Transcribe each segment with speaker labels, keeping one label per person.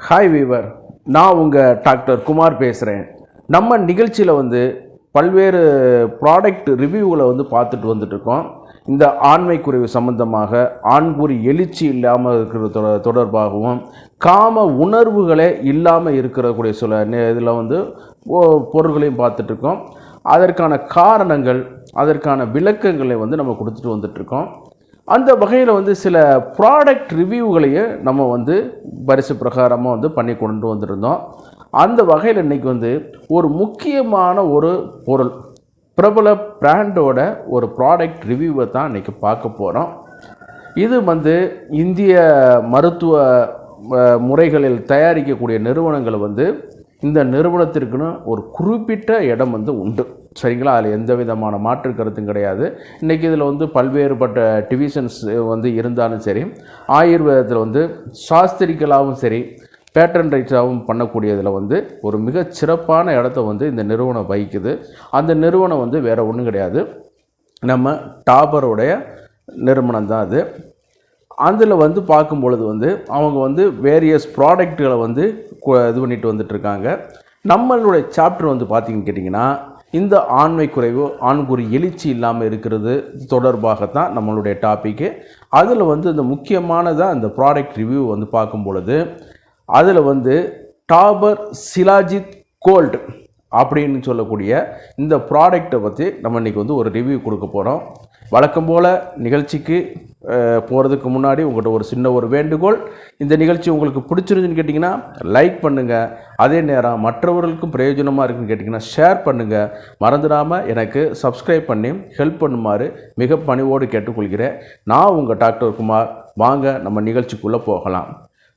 Speaker 1: Hi viewer, நான் உங்கள் doctor Kumar பேசுகிறேன். நம்ம நிகழ்ச்சியில் பல்வேறு ப்ராடக்ட் ரிவ்யூகளை பார்த்துட்டு வந்துட்டுருக்கோம். இந்த ஆண்மை குறைவு சம்பந்தமாக, ஆண்குறி எழுச்சி இல்லாமல் இருக்கிற தொடர்பாகவும், காம உணர்வுகளே இல்லாமல் இருக்கிறக்கூடிய சில இதில் பொருட்களையும் பார்த்துட்ருக்கோம். அதற்கான காரணங்கள், அதற்கான விளக்கங்களை நம்ம கொடுத்துட்டு வந்துட்டுருக்கோம். அந்த வகையில் சில ப்ராடக்ட் ரிவ்யூகளையே நம்ம வரிசை பிரகாரமாக பண்ணி கொண்டு வந்திருந்தோம். அந்த வகையில் இன்றைக்கி ஒரு முக்கியமான ஒரு பொருள், பிரபல பிராண்டோட ஒரு ப்ராடக்ட் ரிவ்யூவை தான் இன்றைக்கி பார்க்க போகிறோம். இது இந்திய மருத்துவ முறைகளில் தயாரிக்கக்கூடிய நிறுவனங்கள் இந்த நிறுவனத்திற்குன்னு ஒரு குறிப்பிட்ட இடம் உண்டு. சரிங்களா? அதில் எந்த விதமான மாற்று கருத்தும் கிடையாது. இன்றைக்கி இதில் பல்வேறுபட்ட டிவிஷன்ஸ் இருந்தாலும் சரி, ஆயுர்வேதத்தில் சாஸ்திரிக்கலாகவும் சரி, பேட்டன் ரைட்ஸாகவும் பண்ணக்கூடியதில் ஒரு மிக சிறப்பான இடத்த இந்த நிறுவனம் வகிக்குது. அந்த நிறுவனம் வேறு ஒன்றும் கிடையாது, நம்ம டாபருடைய நிறுவனம் தான் அது. அதில் பார்க்கும் பொழுது அவங்க வேரியஸ் ப்ராடக்ட்களை இது பண்ணிட்டு வந்துட்டுருக்காங்க. நம்மளுடைய சாப்டர் பார்த்திங்கன்னு கேட்டிங்கன்னா, இந்த ஆண்மை குறைவு, ஆண்குறி எழுச்சி இல்லாமல் இருக்கிறது தொடர்பாகத்தான் நம்மளுடைய டாப்பிக்கு. அதில் இந்த முக்கியமானதாக இந்த ப்ராடக்ட் ரிவ்யூ பார்க்கும் பொழுது, அதில் டாபர் சிலாஜித் கோல்டு அப்படின்னு சொல்லக்கூடிய இந்த ப்ராடக்டை பற்றி நம்ம இன்றைக்கி ஒரு ரிவ்யூ கொடுக்க போகிறோம். வழக்கம் போல் நிகழ்ச்சிக்கு போகிறதுக்கு முன்னாடி உங்கள்கிட்ட ஒரு சின்ன ஒரு வேண்டுகோள். இந்த நிகழ்ச்சி உங்களுக்கு பிடிச்சிருந்துன்னு கேட்டிங்கன்னா லைக் பண்ணுங்கள். அதே நேரம் மற்றவர்களுக்கும் பிரயோஜனமாக இருக்குன்னு கேட்டிங்கன்னா ஷேர் பண்ணுங்கள். மறந்துடாமல் எனக்கு சப்ஸ்கிரைப் பண்ணி ஹெல்ப் பண்ணுமாறு மிக பணிவோடு கேட்டுக்கொள்கிறேன். நான் உங்கள் டாக்டர் குமார். வாங்க நம்ம நிகழ்ச்சிக்குள்ளே போகலாம்.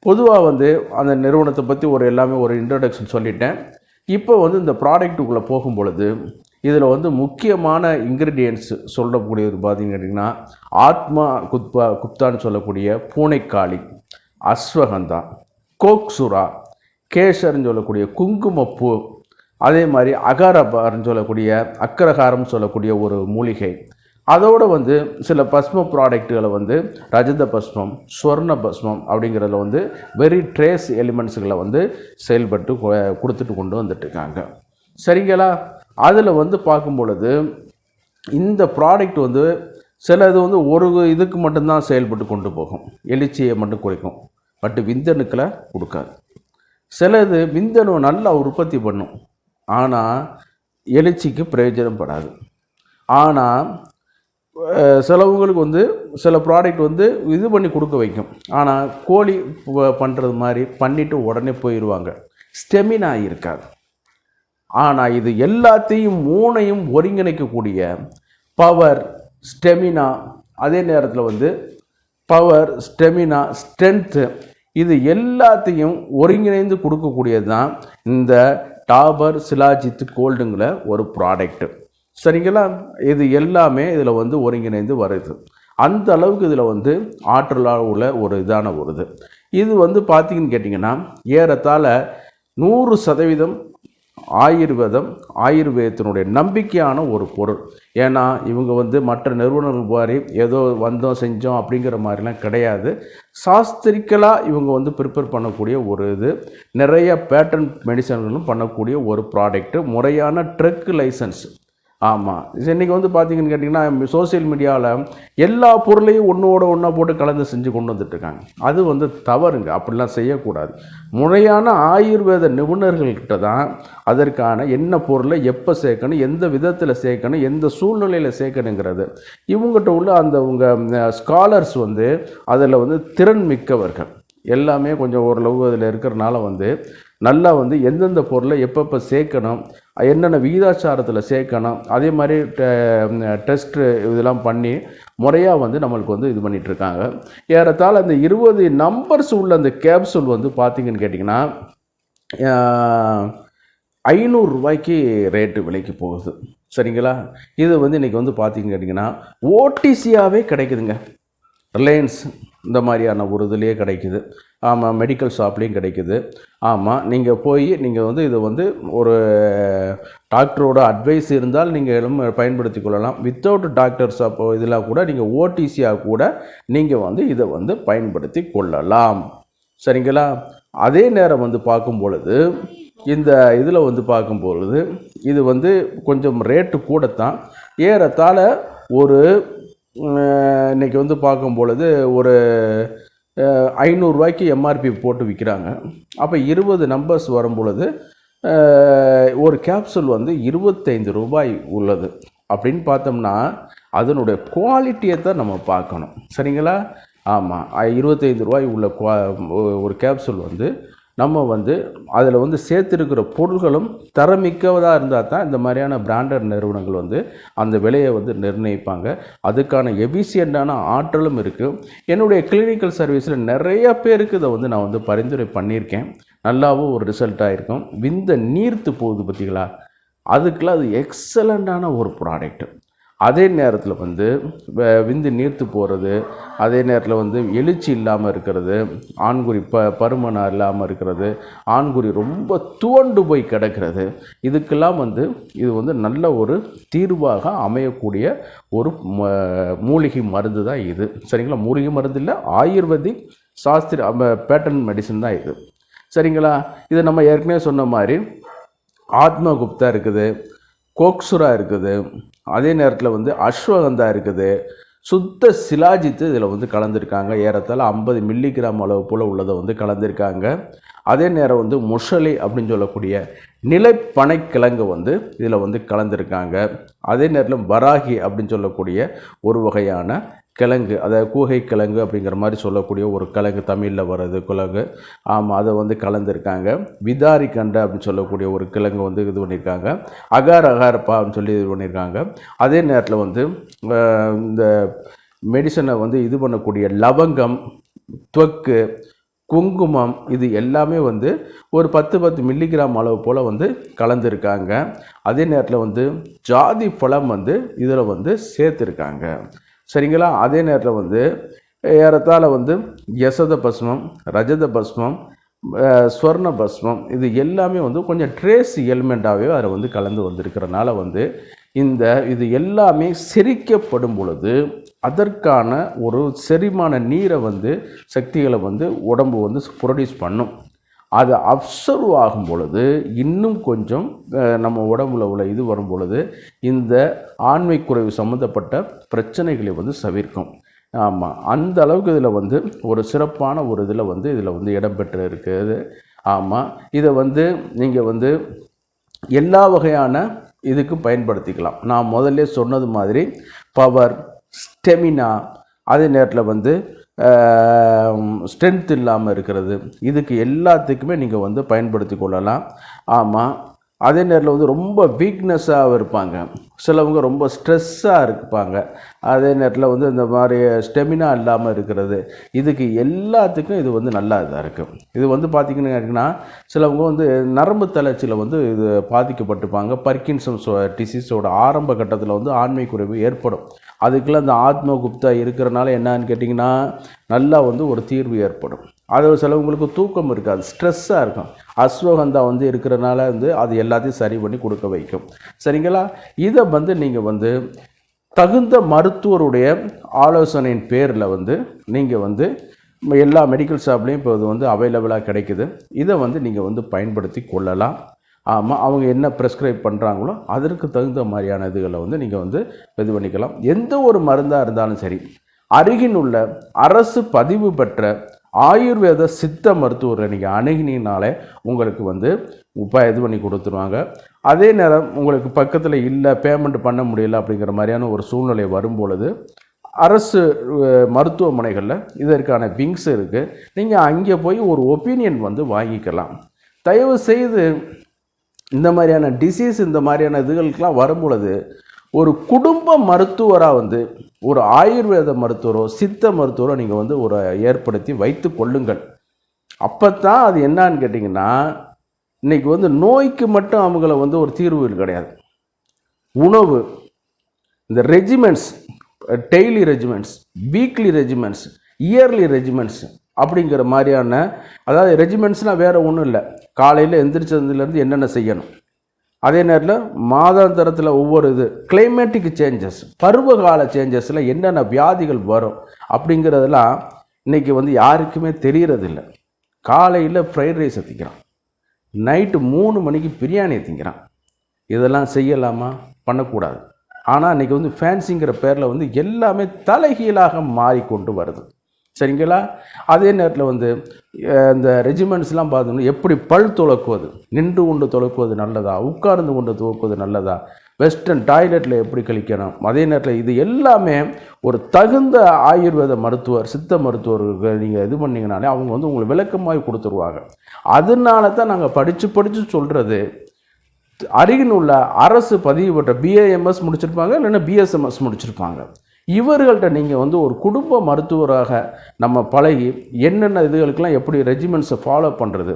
Speaker 1: பொதுவாக அந்த நிறுவனத்தை பற்றி எல்லாமே ஒரு இன்ட்ரடக்ஷன் சொல்லிட்டேன். இப்போ இந்த ப்ராடக்ட்டுக்குள்ளே போகும் பொழுது இதில் முக்கியமான இன்க்ரீடியன்ட்ஸ் சொல்லக்கூடியது பார்த்திங்கன்னு கேட்டிங்கன்னா, ஆத்மா குப்தான்னு சொல்லக்கூடிய பூனைக்காளி, அஸ்வகந்தா, கோக்சுரா, கேசர்னு சொல்லக்கூடிய குங்குமப்பூ, அதே மாதிரி அகாரபார்னு சொல்லக்கூடிய அக்கரகாரம்னு சொல்லக்கூடிய ஒரு மூலிகை, அதோடு சில பஸ்ம ப்ராடக்ட்டுகளை ரஜத பஸ்மம், ஸ்வர்ண பஸ்மம் அப்படிங்கிறதுல வெரி ட்ரேஸ் எலிமெண்ட்ஸுகளை செயல்பட்டு கொடுத்துட்டு கொண்டு வந்துட்டுருக்காங்க. சரிங்களா? அதில் பார்க்கும் பொழுது இந்த ப்ராடக்ட் சில இது ஒரு இதுக்கு மட்டும்தான் செயல்பட்டு கொண்டு போகும், எழுச்சியை மட்டும் குறைக்கும், பட் விந்தணுக்களை கொடுக்காது. சில இது விந்தணு நல்லா உற்பத்தி பண்ணும், ஆனால் எழுச்சிக்கு பிரயோஜனப்படாது. ஆனால் சிலவங்களுக்கு சில ப்ராடக்ட் இது பண்ணி கொடுக்க வைக்கும், ஆனால் கோழி பண்ணுறது மாதிரி பண்ணிவிட்டு உடனே போயிடுவாங்க, ஸ்டெமினா இருக்காது. ஆனால் இது எல்லாத்தையும் மூணையும் ஒருங்கிணைக்கக்கூடிய பவர், ஸ்டெமினா, அதே நேரத்தில் பவர், ஸ்டெமினா, ஸ்ட்ரென்த்து, இது எல்லாத்தையும் ஒருங்கிணைந்து கொடுக்கக்கூடியது தான் இந்த டாபர் சிலாஜித் கோல்டுங்கிற ஒரு ப்ராடக்ட்டு. சரிங்களா? இது எல்லாமே இதில் ஒருங்கிணைந்து வருது. அந்த அளவுக்கு இதில் ஆற்றலாக உள்ள ஒரு இதான ஒரு இது பார்த்திங்கன்னு கேட்டிங்கன்னா, ஏறத்தாழ 100% ஆயுர்வேதத்தினுடைய நம்பிக்கையான ஒரு பொருள். ஏன்னா இவங்க மற்ற நிறுவனங்கள் மாதிரி ஏதோ வந்தோம் செஞ்சோம் அப்படிங்கிற மாதிரிலாம் கிடையாது. சாஸ்திரிக்கலாக இவங்க ப்ரிப்பேர் பண்ணக்கூடிய ஒரு இது, நிறைய பேட்டன் மெடிசன்களும் பண்ணக்கூடிய ஒரு ப்ராடக்ட்டு, முறையான ட்ரக் லைசன்ஸ். ஆமாம், இன்றைக்கி பார்த்திங்கன்னு கேட்டிங்கன்னா, சோசியல் மீடியாவில் எல்லா பொருளையும் ஒன்றோட ஒன்றா போட்டு கலந்து செஞ்சு கொண்டு வந்துட்டுருக்காங்க. அது தவறுங்க, அப்படிலாம் செய்யக்கூடாது. முறையான ஆயுர்வேத நிபுணர்கள்கிட்ட தான் அதற்கான என்ன பொருளை எப்போ சேர்க்கணும், எந்த விதத்தில் சேர்க்கணும், எந்த சூழ்நிலையில் சேர்க்கணுங்கிறது இவங்ககிட்ட உள்ள அந்த ஸ்காலர்ஸ் அதில் திறன் மிக்கவர்கள் எல்லாமே கொஞ்சம் ஓரளவு அதில் இருக்கிறனால நல்லா எந்தெந்த பொருளை எப்பப்போ சேர்க்கணும், என்னென்ன விகிதாச்சாரத்தில் சேர்க்கணும், அதே மாதிரி டெஸ்ட்டு இதெல்லாம் பண்ணி முறையாக நம்மளுக்கு இது பண்ணிகிட்ருக்காங்க. ஏறத்தாழ அந்த 20 நம்பர்ஸ் உள்ள அந்த கேப்சூல் பார்த்திங்கன்னு கேட்டிங்கன்னா 500 ரூபாய்க்கு ரேட்டு விலைக்கு போகுது. சரிங்களா? இது இன்றைக்கி பார்த்திங்கன்னு கேட்டிங்கன்னா ஓடிசியாகவே கிடைக்குதுங்க. ரிலையன்ஸ் இந்த மாதிரியான ஒரு இதுலேயே கிடைக்குது. ஆமாம், மெடிக்கல் ஷாப்லேயும் கிடைக்குது. ஆமாம், நீங்கள் போய் நீங்கள் இதை ஒரு டாக்டரோட அட்வைஸ் இருந்தால் நீங்கள் பயன்படுத்தி கொள்ளலாம். வித்தவுட் டாக்டர்ஸ் அப்போ இதில் கூட நீங்கள் ஓடிசியாக கூட நீங்கள் இதை பயன்படுத்தி கொள்ளலாம். சரிங்களா? அதே நேரம் வந்து பார்க்கும் பொழுது இந்த இதில் வந்து பார்க்கும் பொழுது இது வந்து கொஞ்சம் ரேட்டு கூடத்தான், ஏறத்தாழ ஒரு இன்றைக்கி வந்து பார்க்கும் பொழுது ஒரு 500 ரூபாய்க்கு எம்ஆர்பி போட்டு விற்கிறாங்க. அப்போ 20 நம்பர்ஸ் வரும் பொழுது ஒரு கேப்சூல் வந்து 25 ரூபாய் உள்ளது. அப்படின்னு பார்த்தோம்னா அதனுடைய குவாலிட்டியை தான் நம்ம பார்க்கணும். சரிங்களா? ஆமாம், 25 ரூபாய் உள்ள ஒரு கேப்சூல் வந்து நம்ம வந்து அதில் வந்து சேர்த்துருக்கிற பொருள்களும் தரமிக்கதாக இருந்தால் தான் இந்த மாதிரியான பிராண்டட் நிறுவனங்கள் வந்து அந்த விலையை வந்து நிர்ணயிப்பாங்க. அதுக்கான எஃபிஷியண்டான ஆற்றலும் இருக்குது. என்னுடைய கிளினிக்கல் சர்வீஸில் நிறைய பேருக்கு இதை வந்து நான் வந்து பரிந்துரை பண்ணியிருக்கேன். நல்லாவும் ஒரு ரிசல்ட் ஆகிருக்கும். விந்த நீர்த்து போகுது பார்த்திங்களா, அதுக்கெல்லாம் அது எக்ஸலண்ட்டான ஒரு ப்ராடக்ட்டு. அதே நேரத்தில் வந்து விந்து நீர்த்து போகிறது, அதே நேரத்தில் வந்து எழுச்சி இல்லாமல் இருக்கிறது, ஆண்குறி பருமனாக இல்லாமல் இருக்கிறது, ஆண்குறி ரொம்ப துவண்டு போய் கிடக்கிறது, இதுக்கெல்லாம் வந்து இது வந்து நல்ல ஒரு தீர்வாக அமையக்கூடிய ஒரு மூலிகை மருந்து தான் இது. சரிங்களா? மூலிகை மருந்து இல்லை, ஆயுர்வேதிக் சாஸ்திர பேட்டர்ன் மெடிசன் தான் இது. சரிங்களா? இதை நம்ம ஏற்கனவே சொன்ன மாதிரி ஆத்மகுப்தா இருக்குது, கோக்சுரா இருக்குது, அதே நேரத்தில் வந்து அஸ்வகந்தா இருக்குது, சுத்த சிலாஜித்து இதில் வந்து கலந்துருக்காங்க. ஏறத்தாழ 50 மில்லிகிராம் அளவு போல் உள்ளதை வந்து கலந்துருக்காங்க. அதே நேரம் வந்து முஷலி அப்படின்னு சொல்லக்கூடிய நிலைப்பனைக்கிழங்கு வந்து இதில் வந்து கலந்துருக்காங்க. அதே நேரத்தில் வராகி அப்படின்னு சொல்லக்கூடிய ஒரு வகையான கிழங்கு, அதாவது கூகை கிழங்கு அப்படிங்கிற மாதிரி சொல்லக்கூடிய ஒரு கிழங்கு, தமிழில் வர்றது கிழங்கு. ஆமாம், அதை வந்து கலந்துருக்காங்க. விதாரி கண்டை அப்படின்னு சொல்லக்கூடிய ஒரு கிழங்கு வந்து இது பண்ணியிருக்காங்க. அகாரப்பா அப்படின்னு சொல்லி இது பண்ணியிருக்காங்க. அதே நேரத்தில் வந்து இந்த மெடிசனை வந்து இது பண்ணக்கூடிய லவங்கம், துவக்கு, குங்குமம், இது எல்லாமே வந்து ஒரு 10 மில்லிகிராம் அளவு போல் வந்து கலந்துருக்காங்க. அதே நேரத்தில் வந்து ஜாதி பழம் வந்து இதில் வந்து சேர்த்துருக்காங்க. சரிங்களா? அதே நேரத்தில் வந்து ஏறத்தாழ வந்து யசத பஸ்மம், ரஜத பஸ்மம், ஸ்வர்ண பஸ்மம், இது எல்லாமே வந்து கொஞ்சம் ட்ரேஸ் எலிமெண்ட்டாகவே அதில் வந்து கலந்து வந்திருக்கிறனால வந்து இது எல்லாமே செரிக்கப்படும் பொழுது அதற்கான ஒரு செரிமான நீரை வந்து சக்திகளை வந்து உடம்பு வந்து ப்ரொடியூஸ் பண்ணும். அது அப்சர்வ் ஆகும் பொழுது இன்னும் கொஞ்சம் நம்ம உடம்புல உள்ள இது வரும் பொழுது இந்த ஆண்மை குறைவு சம்மந்தப்பட்ட பிரச்சனைகளை வந்து தவிர்க்கும். ஆமாம், அந்த அளவுக்கு இதில் வந்து ஒரு சிறப்பான ஒரு இதில் வந்து இடம்பெற்று இருக்குது. ஆமாம், இதை வந்து நீங்கள் வந்து எல்லா வகையான இதுக்கும் பயன்படுத்திக்கலாம். நான் முதல்ல சொன்னது மாதிரி பவர், ஸ்டெமினா, அதே நேரத்தில் வந்து ஸ்ட்ரென்த் இல்லாமல் இருக்கிறது, இதுக்கு எல்லாத்துக்குமே நீங்கள் வந்து பயன்படுத்தி கொள்ளலாம். ஆமாம், அதே நேரத்தில் வந்து ரொம்ப வீக்னஸாக இருப்பாங்க, சிலவங்க ரொம்ப ஸ்ட்ரெஸ்ஸாக இருப்பாங்க, அதே நேரத்தில் வந்து இந்த மாதிரி ஸ்டெமினா இல்லாமல் இருக்கிறது, இதுக்கு எல்லாத்துக்கும் இது வந்து நல்லா இதாக இருக்கும். இது வந்து பார்த்திங்கன்னா சிலவங்க வந்து நரம்பு தளர்ச்சியில் வந்து இது பாதிக்கப்பட்டிருப்பாங்க. பர்கின்சன்ஸ் டிசீஸோட ஆரம்ப கட்டத்தில் வந்து ஆண்மை குறைவு ஏற்படும். அதுக்கெல்லாம் இந்த ஆத்மகுப்தா இருக்கிறனால என்னன்னு கேட்டிங்கன்னா நல்லா வந்து ஒரு தீர்வு ஏற்படும். அது சிலவங்களுக்கு தூக்கம் இருக்காது, ஸ்ட்ரெஸ்ஸாக இருக்கும். அஸ்வகந்தா வந்து இருக்கிறனால வந்து அது எல்லாத்தையும் சரி பண்ணி கொடுக்க வைக்கும். சரிங்களா? இதை வந்து நீங்கள் வந்து தகுந்த மருத்துவருடைய ஆலோசனையின் பேரில் வந்து நீங்கள் வந்து எல்லா மெடிக்கல் ஷாப்லேயும் இப்போ இது வந்து அவைலபிளாக கிடைக்குது. இதை வந்து நீங்கள் வந்து பயன்படுத்தி கொள்ளலாம். ஆமாம், அவங்க என்ன ப்ரெஸ்கிரைப் பண்ணுறாங்களோ அதற்கு தகுந்த மாதிரியான இதுகளை வந்து நீங்கள் வந்து இது பண்ணிக்கலாம். எந்த ஒரு மருந்தாக இருந்தாலும் சரி, அருகில் உள்ள அரசு பதிவு பெற்ற ஆயுர்வேத சித்த மருத்துவரை நீங்கள் அணுகினாலே உங்களுக்கு வந்து இது பண்ணி கொடுத்துருவாங்க. அதே நேரம் உங்களுக்கு பக்கத்தில் இல்லை, பேமெண்ட் பண்ண முடியல அப்படிங்கிற மாதிரியான ஒரு சூழ்நிலை வரும்பொழுது அரசு மருத்துவமனைகளில் இதற்கான விங்ஸ் இருக்குது. நீங்கள் அங்கே போய் ஒரு ஒப்பீனியன் வந்து வாங்கிக்கலாம். தயவு செய்து இந்த மாதிரியான டிசீஸ், இந்த மாதிரியான இதுகளுக்கெல்லாம் வரும்பொழுது ஒரு குடும்ப மருத்துவராக வந்து ஒரு ஆயுர்வேத மருத்துவரோ சித்த மருத்துவரோ நீங்கள் வந்து ஒரு ஏற்படுத்தி வைத்து கொள்ளுங்கள். அப்போ தான் அது என்னான்னு கேட்டிங்கன்னா, இன்றைக்கி வந்து நோய்க்கு மட்டும் அவங்கள வந்து ஒரு தீர்வு கிடையாது. உணவு, இந்த regiments, daily regiments, weekly regiments, yearly regiments அப்படிங்கிற மாதிரியான, அதாவது ரெஜிமெண்ட்ஸ்னால் வேறு ஒன்றும் இல்லை, காலையில் எந்திரிச்சதுலேருந்து என்னென்ன செய்யணும், அதே நேரத்தில் மாதாந்திரத்தில் ஒவ்வொரு இது கிளைமேட்டிக் சேஞ்சஸ், பருவகால சேஞ்சஸில் என்னென்ன வியாதிகள் வரும் அப்படிங்கிறதெல்லாம் இன்றைக்கி வந்து யாருக்குமே தெரிகிறதில்ல. காலையில் ஃப்ரைட் ரைஸை திங்கிறான், நைட்டு 3 மணிக்கு பிரியாணியை திங்கிறான். இதெல்லாம் செய்யலாமா? பண்ணக்கூடாது. ஆனால் இன்றைக்கி வந்து ஃபேன்சிங்கிற பேரில் வந்து எல்லாமே தலைகீழாக மாறிக்கொண்டு வருது. சரிங்களா? அதே நேரத்தில் வந்து இந்த ரெஜிமெண்ட்ஸ்லாம் பார்த்தோம்னா எப்படி பல் துலக்குவது, நின்று கொண்டு துலக்குவது நல்லதா, உட்கார்ந்து கொண்டு துலக்குவது நல்லதா, வெஸ்டர்ன் டாய்லெட்டில் எப்படி கழிக்கணும், அதே நேரத்தில் இது எல்லாமே ஒரு தகுந்த ஆயுர்வேத மருத்துவர், சித்த மருத்துவர்கள் நீங்கள் இது பண்ணிங்கனாலே அவங்க வந்து உங்களுக்கு விளக்கமாகி கொடுத்துருவாங்க. அதனால தான் நாங்கள் படித்து சொல்கிறது, அருகில் உள்ள அரசு பதிவு பெற்ற பிஏஎம்எஸ் முடிச்சிருப்பாங்க, இல்லைன்னா பிஎஸ்எம்எஸ் முடிச்சிருப்பாங்க. இவர்கள்ட்ட நீங்கள் வந்து ஒரு குடும்ப மருத்துவராக நம்ம பழகி என்னென்ன இதுகளுக்கெல்லாம் எப்படி ரெஜிமெண்ட்ஸை ஃபாலோ பண்ணுறது.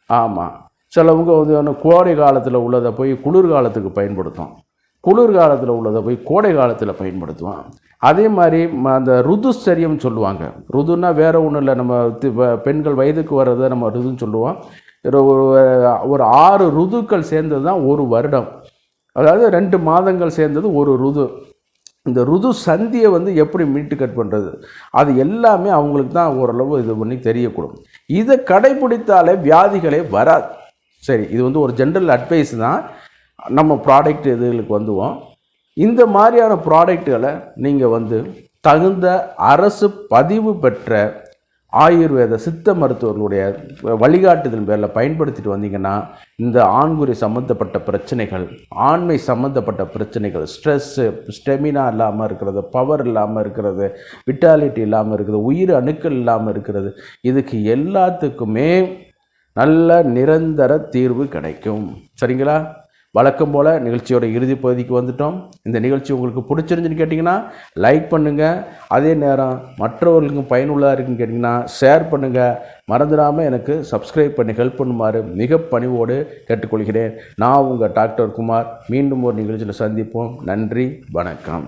Speaker 1: ஆமாம், சிலவங்க வந்து கோடை காலத்தில் உள்ளதை போய் குளிர்காலத்துக்கு பயன்படுத்தும், குளிர்காலத்தில் உள்ளதை போய் கோடை காலத்தில் பயன்படுத்துவோம். அதே மாதிரி அந்த ருதுச்சரியம் சொல்லுவாங்க. ருதுன்னா வேறு ஒன்றும் இல்லை, நம்ம பெண்கள் வயதுக்கு வர்றதை நம்ம ருதுன்னு சொல்லுவோம். ஒரு 6 ருதுக்கள் சேர்ந்தது தான் ஒரு வருடம், அதாவது 2 மாதங்கள் சேர்ந்தது ஒரு ருது. இந்த ருது சந்தியை வந்து எப்படி மீட்டு கட் பண்ணுறது, அது எல்லாமே அவங்களுக்கு தான் ஓரளவு இது பண்ணி தெரியக்கூடும். இதை கடைபிடித்தாலே வியாதிகளே வராது. சரி, இது வந்து ஒரு ஜென்ரல் அட்வைஸ் தான். நம்ம ப்ராடக்ட் இதுகளுக்கு வந்துவோம். இந்த மாதிரியான ப்ராடக்டுகளை நீங்கள் வந்து தகுந்த அரசு பதிவு பெற்ற ஆயுர்வேத சித்த மருத்துவர்களுடைய வழிகாட்டுதல் பேரில் பயன்படுத்திட்டு வந்தீங்கன்னா இந்த ஆண்குறி சம்மந்தப்பட்ட பிரச்சனைகள், ஆண்மை சம்மந்தப்பட்ட பிரச்சனைகள், ஸ்ட்ரெஸ்ஸு, ஸ்டெமினா இல்லாமல் இருக்கிறது, பவர் இல்லாமல் இருக்கிறது, விட்டாலிட்டி இல்லாமல் இருக்கிறது, உயிர் அணுக்கள் இல்லாமல் இருக்கிறது, இதுக்கு எல்லாத்துக்குமே நல்ல நிரந்தர தீர்வு கிடைக்கும். சரிங்களா? வழக்கம் போல் நிகழ்ச்சியோட இறுதி பகுதிக்கு வந்துட்டோம். இந்த நிகழ்ச்சி உங்களுக்கு பிடிச்சிருந்துன்னு கேட்டிங்கன்னா லைக் பண்ணுங்கள். அதே நேரம் மற்றவர்களுக்கும் பயனுள்ளதாக இருக்குன்னு கேட்டிங்கன்னா ஷேர் பண்ணுங்கள். மறந்துடாமல் எனக்கு சப்ஸ்கிரைப் பண்ணி ஹெல்ப் பண்ணுமாறு மிக பணிவோடு கேட்டுக்கொள்கிறேன். நான் உங்கள் டாக்டர் குமார். மீண்டும் ஒரு நிகழ்ச்சியில் சந்திப்போம். நன்றி, வணக்கம்.